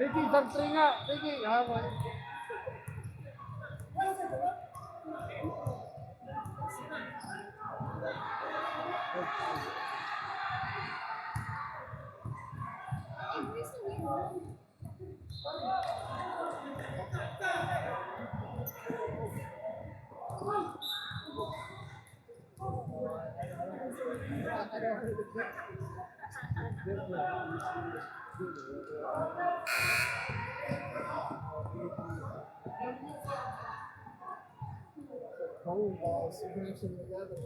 Ricky, santri nggak? Ricky, apa? Phone balls, together.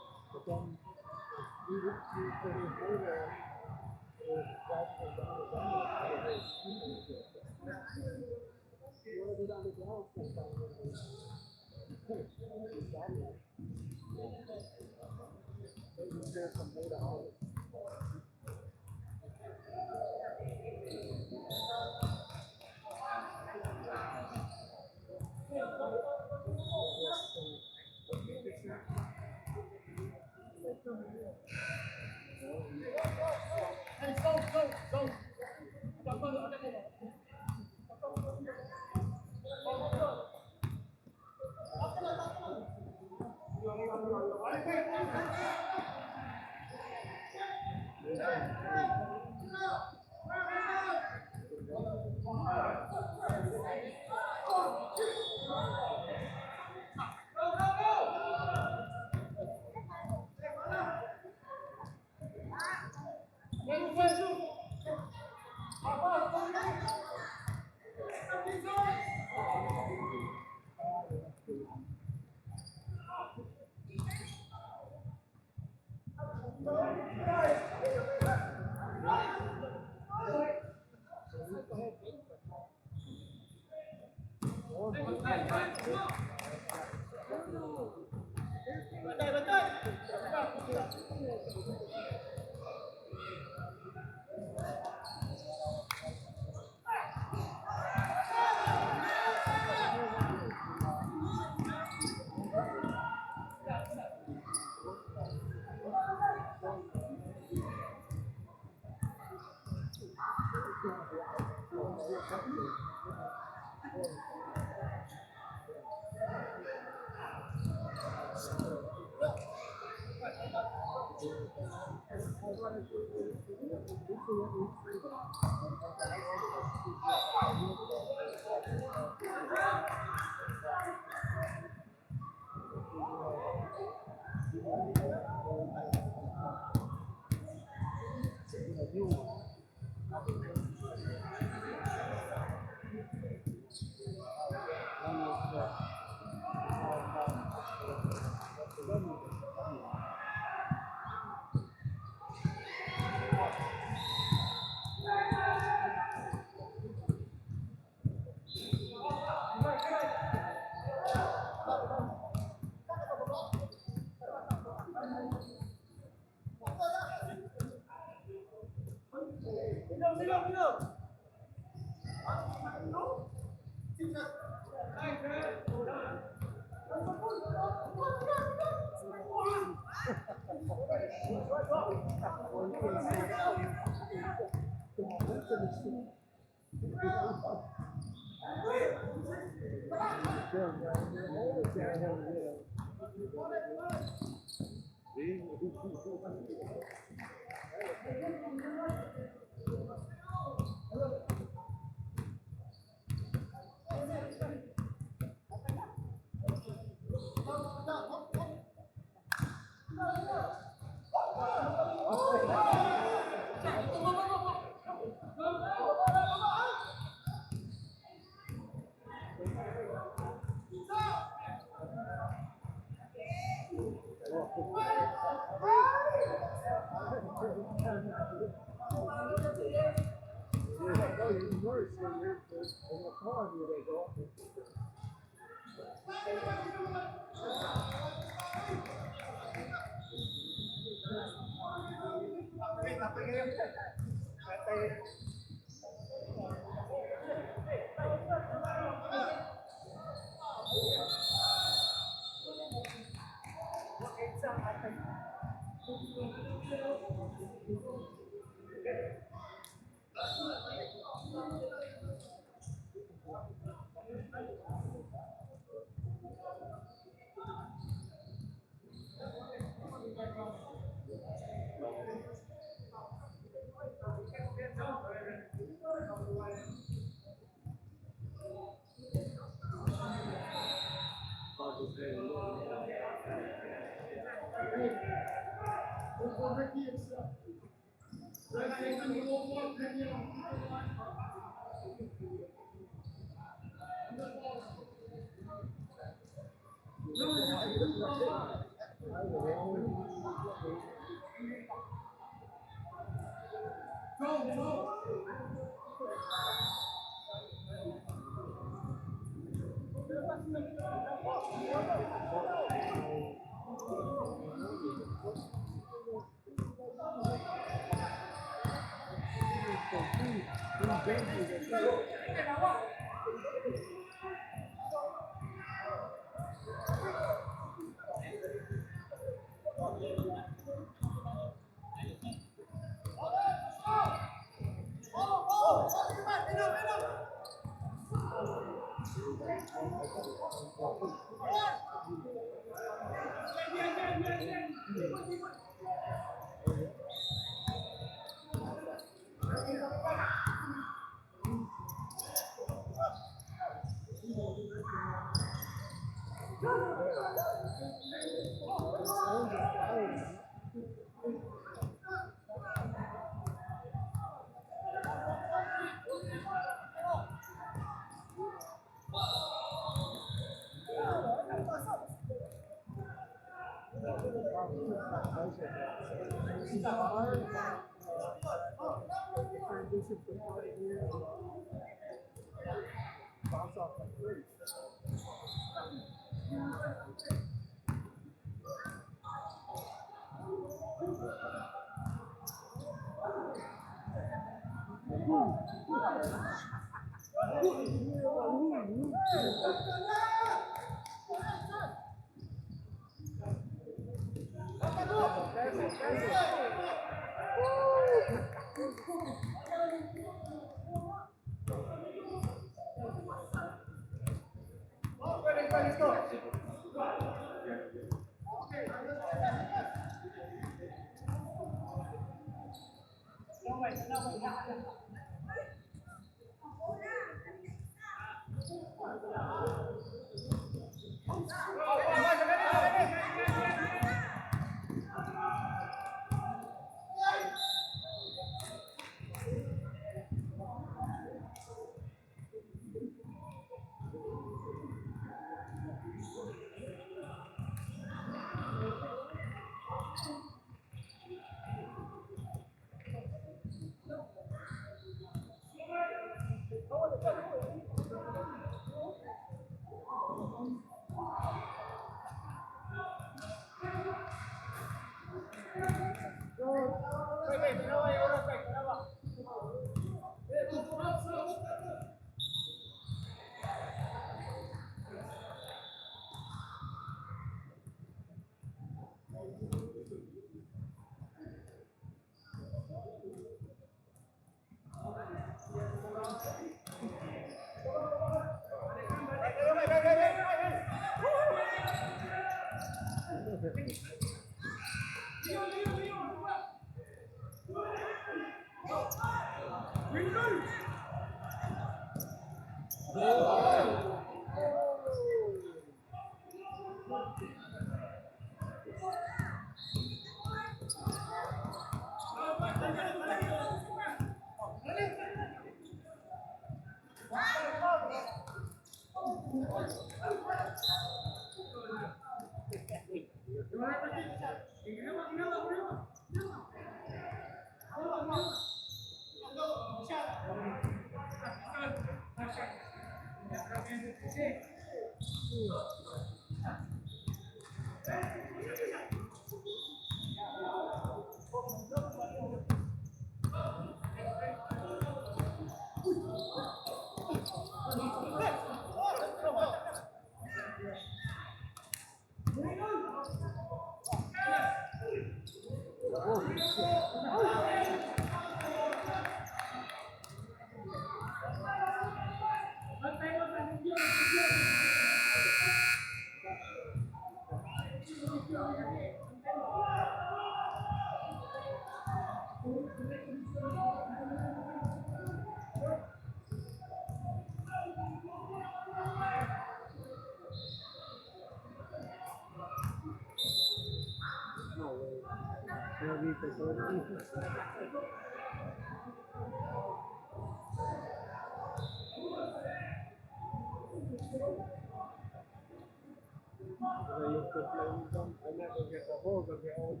used to play with them. I never get the ball because they always,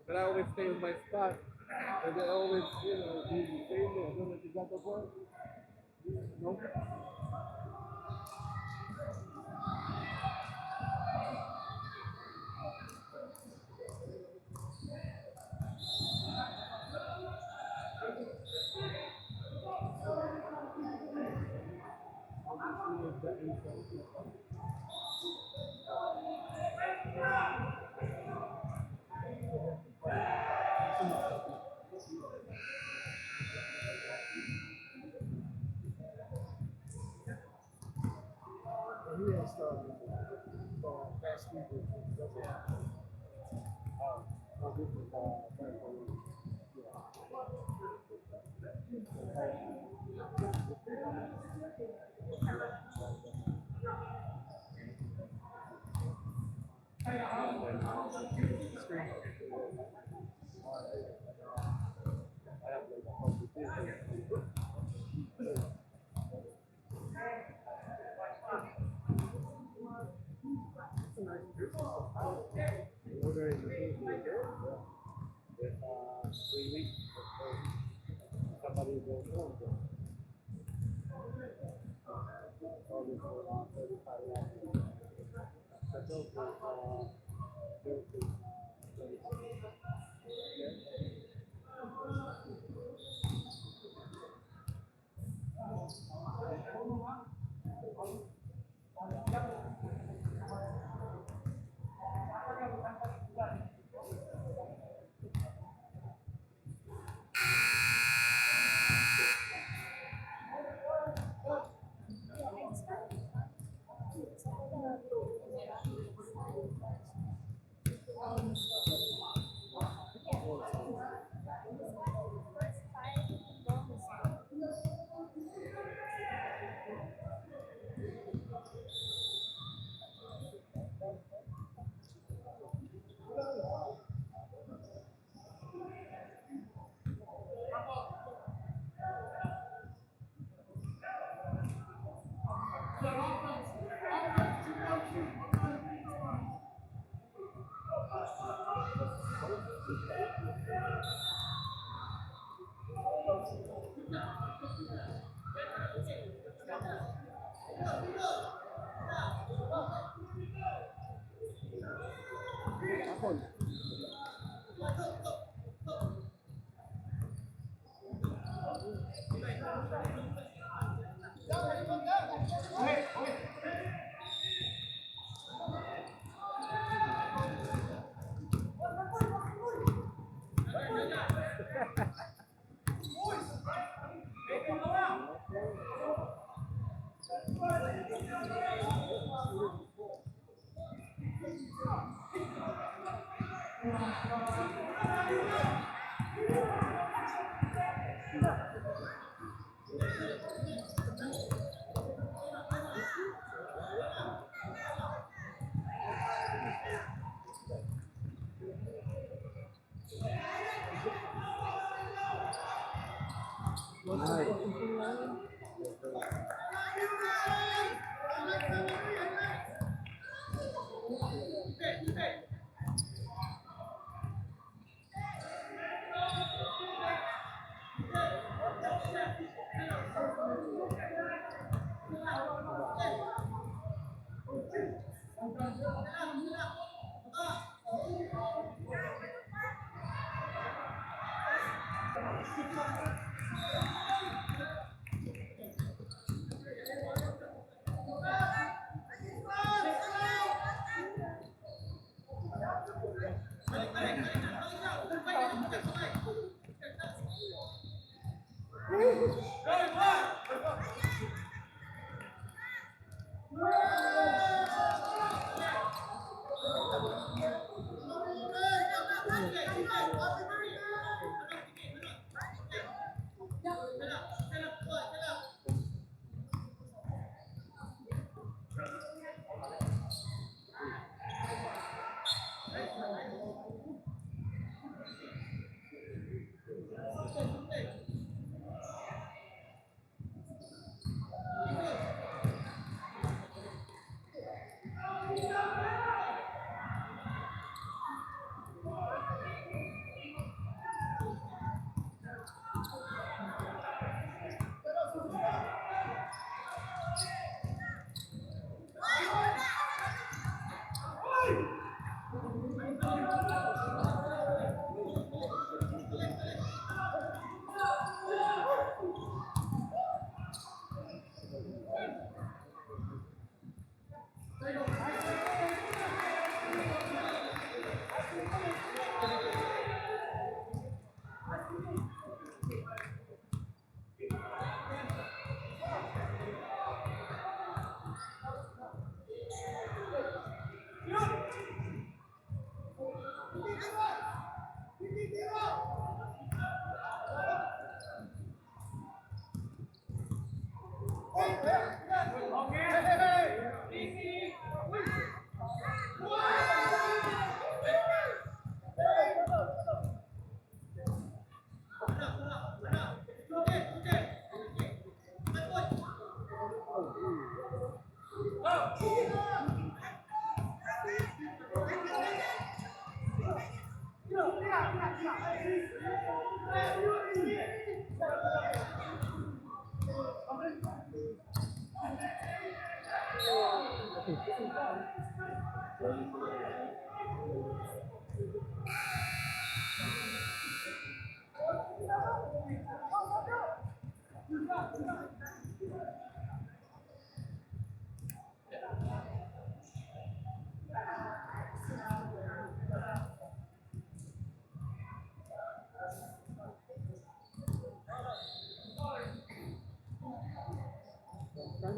but I always stay in my spot. And they always, do the same thing. I don't know if you got the ball. No? He has fast people. Oh, this is order in the food with 3 weeks. Somebody goes home. All this 35 lakhs. That's also Kind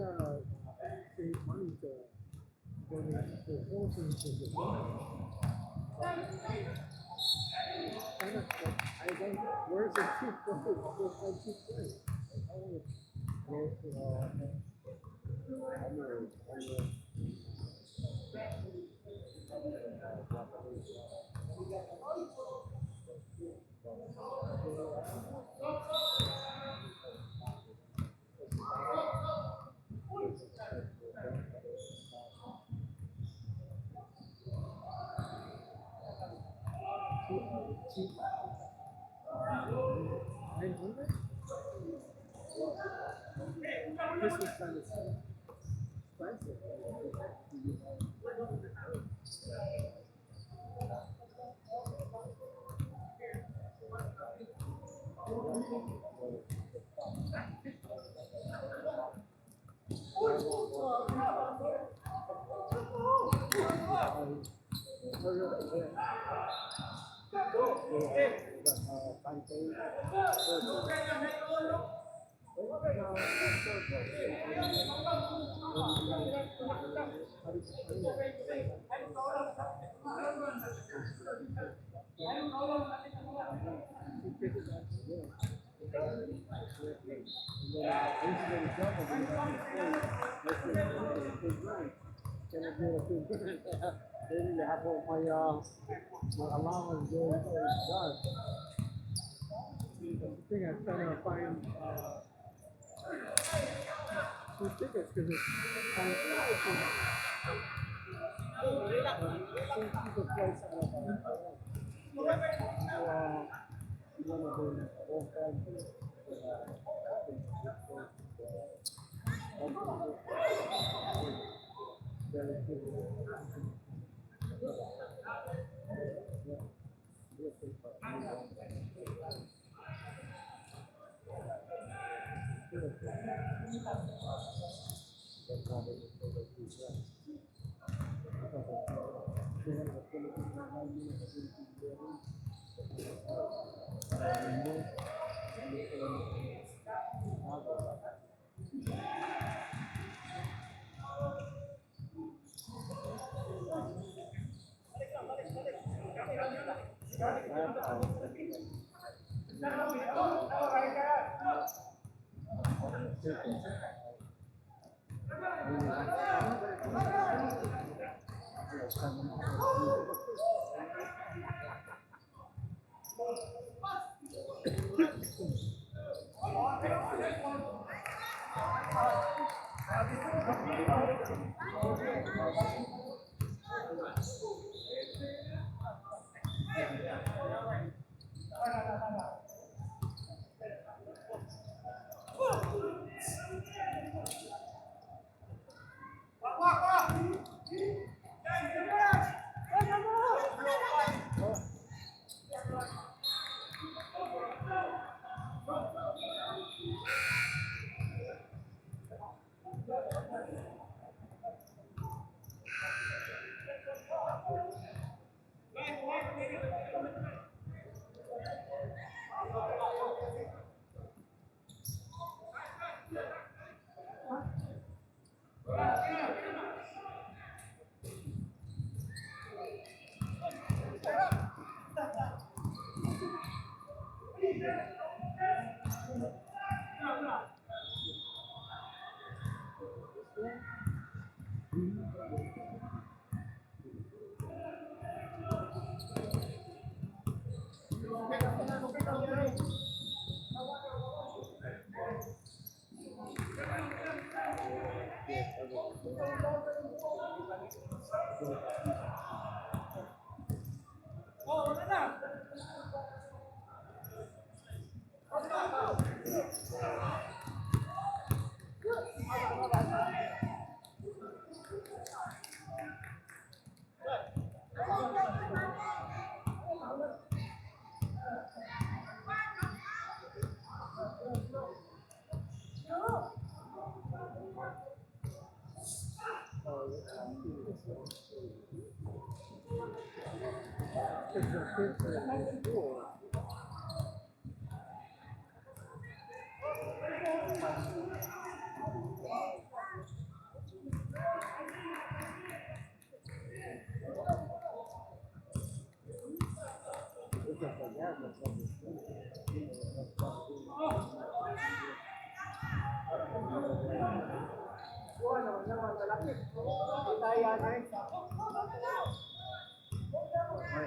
of save money to donate to orphans and the kind of I don't where's the cheap where's my cheap place? Oh, go to cheap 900? This was kind of expensive. I used to go to Java when I was in can I get a few minutes? Then you have all my allowance going for done. I think I'm trying to find two tickets because it's kind of two flights out of one of the old countries. Very good.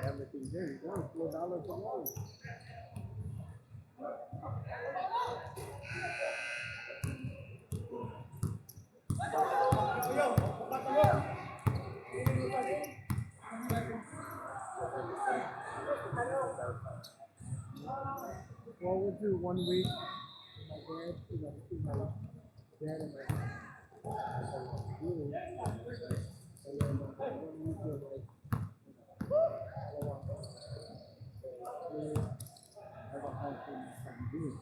Everything there, you go, $4 a month. Well, we'll do 1 week. My dad, my dad and my really, and then 1 week of like, I have a house in San Diego.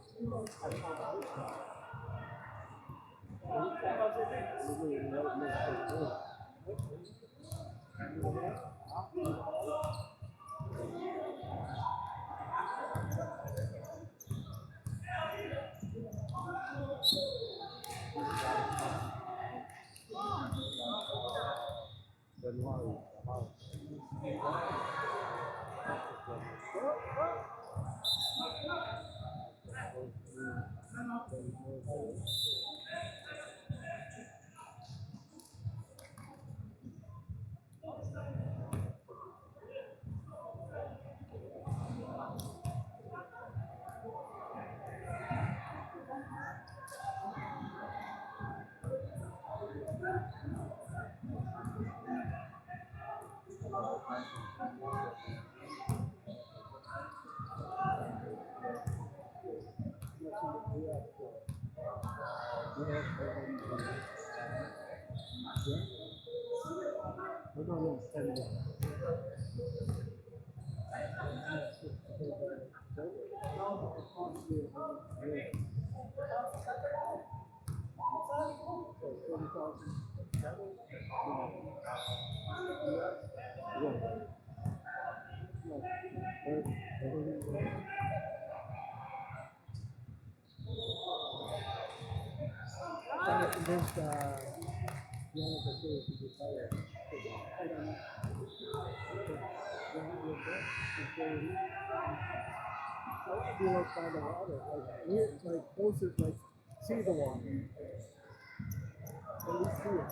Yeah? I don't understand that. Trying to convince the other person to retire. I don't know. I feel like by the water, like we're like closer, like see the water, at least see it.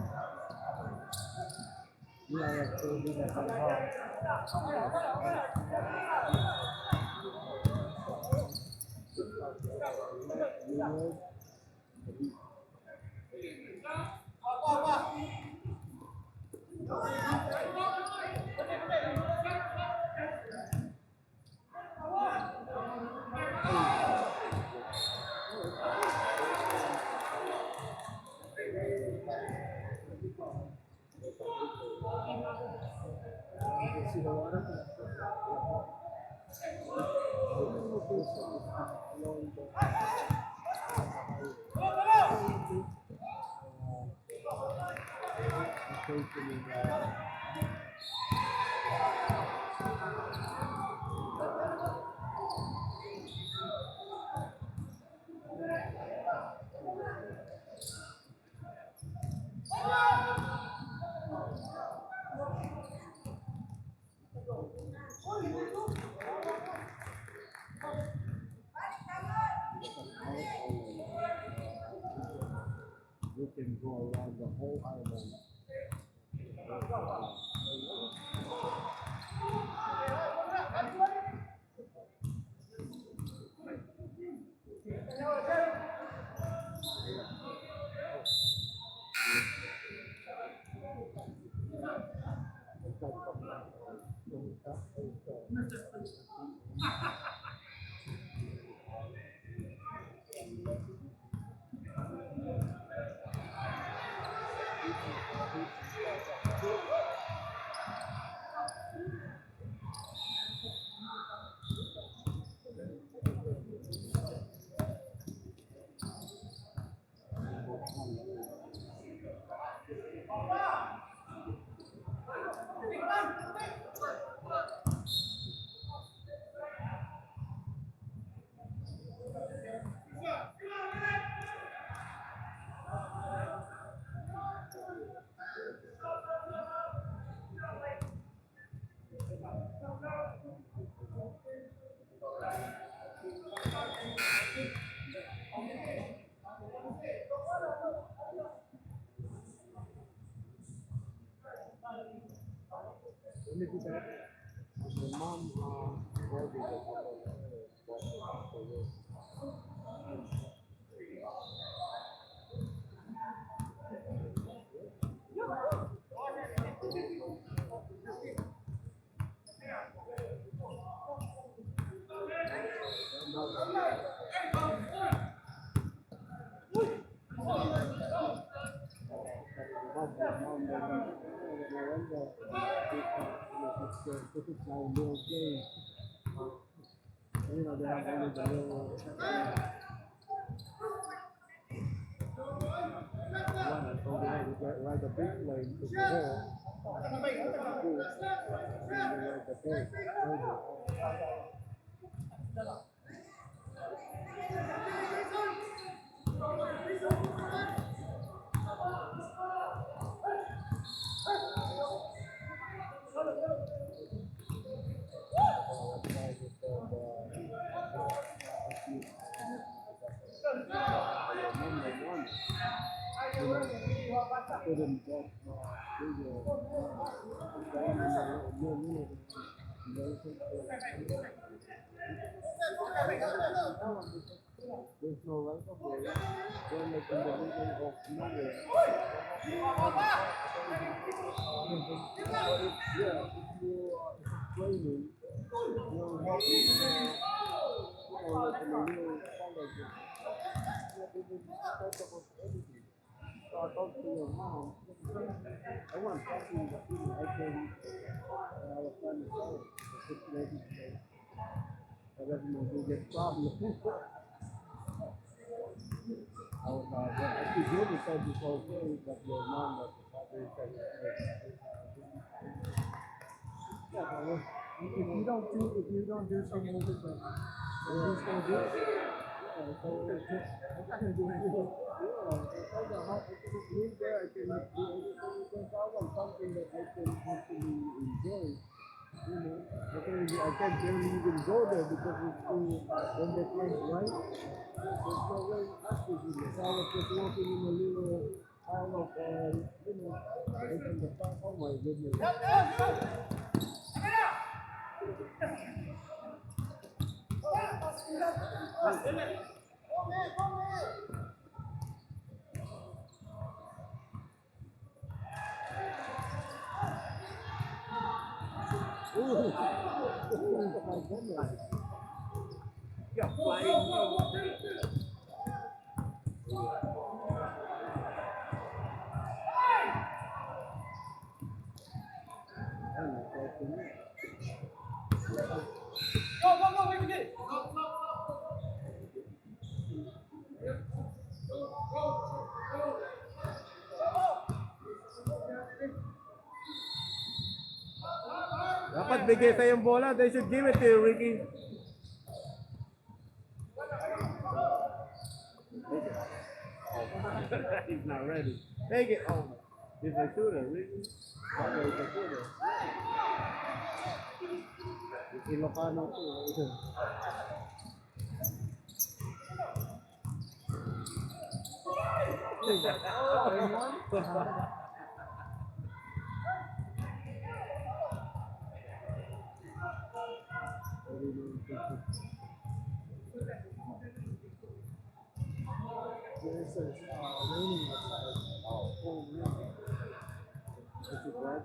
Yeah, like so we got that hard. See the water? You can go around the whole island. When did you back? My mom ordered a couple of this is my little game. You know, they have only the little one, so they had to get right the big plane to the hole. And they ride the big over. Couldn't get there's no right of way. They're like in the middle of nowhere. Yeah, if you are explaining, you're walking like in a real college. Yeah, they will start about everything. I talk to your mom. I want something that I can, I was trying to solve the situation. So that's my biggest problem. I was I could do the said this whole thing, but your mom was the father said yeah, but if you don't do something with it, then who's gonna do it? Yeah, so I'm not gonna do anything. Yeah, I told her how I can live there, I can do everything because I want something that I can actually enjoy. You know, I can't barely even go there because it's too, when the place right, there's no way access in it. So I was just walking in a little pile of, you know, in the park. Oh my goodness. Ooh, oh my goodness. Yeah, flying. Dapat bigay sa yung bola. They should give it to you, Ricky. He's not ready. Take it. Oh, he's a shooter, Ricky. Okay, he's a shooter. He's Ilocano too. There's a raining outside. Oh, man. Is it red?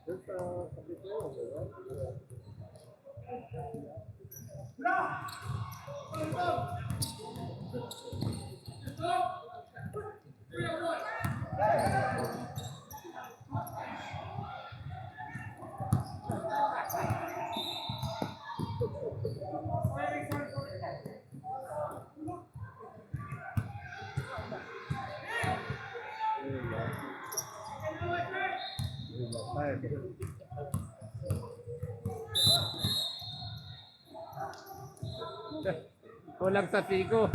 There's a big over, right? Kulang sa tiko.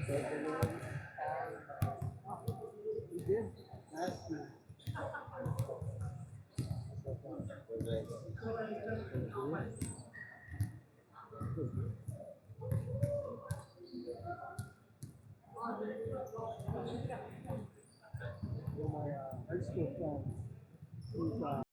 We did last year. My high school friend, who's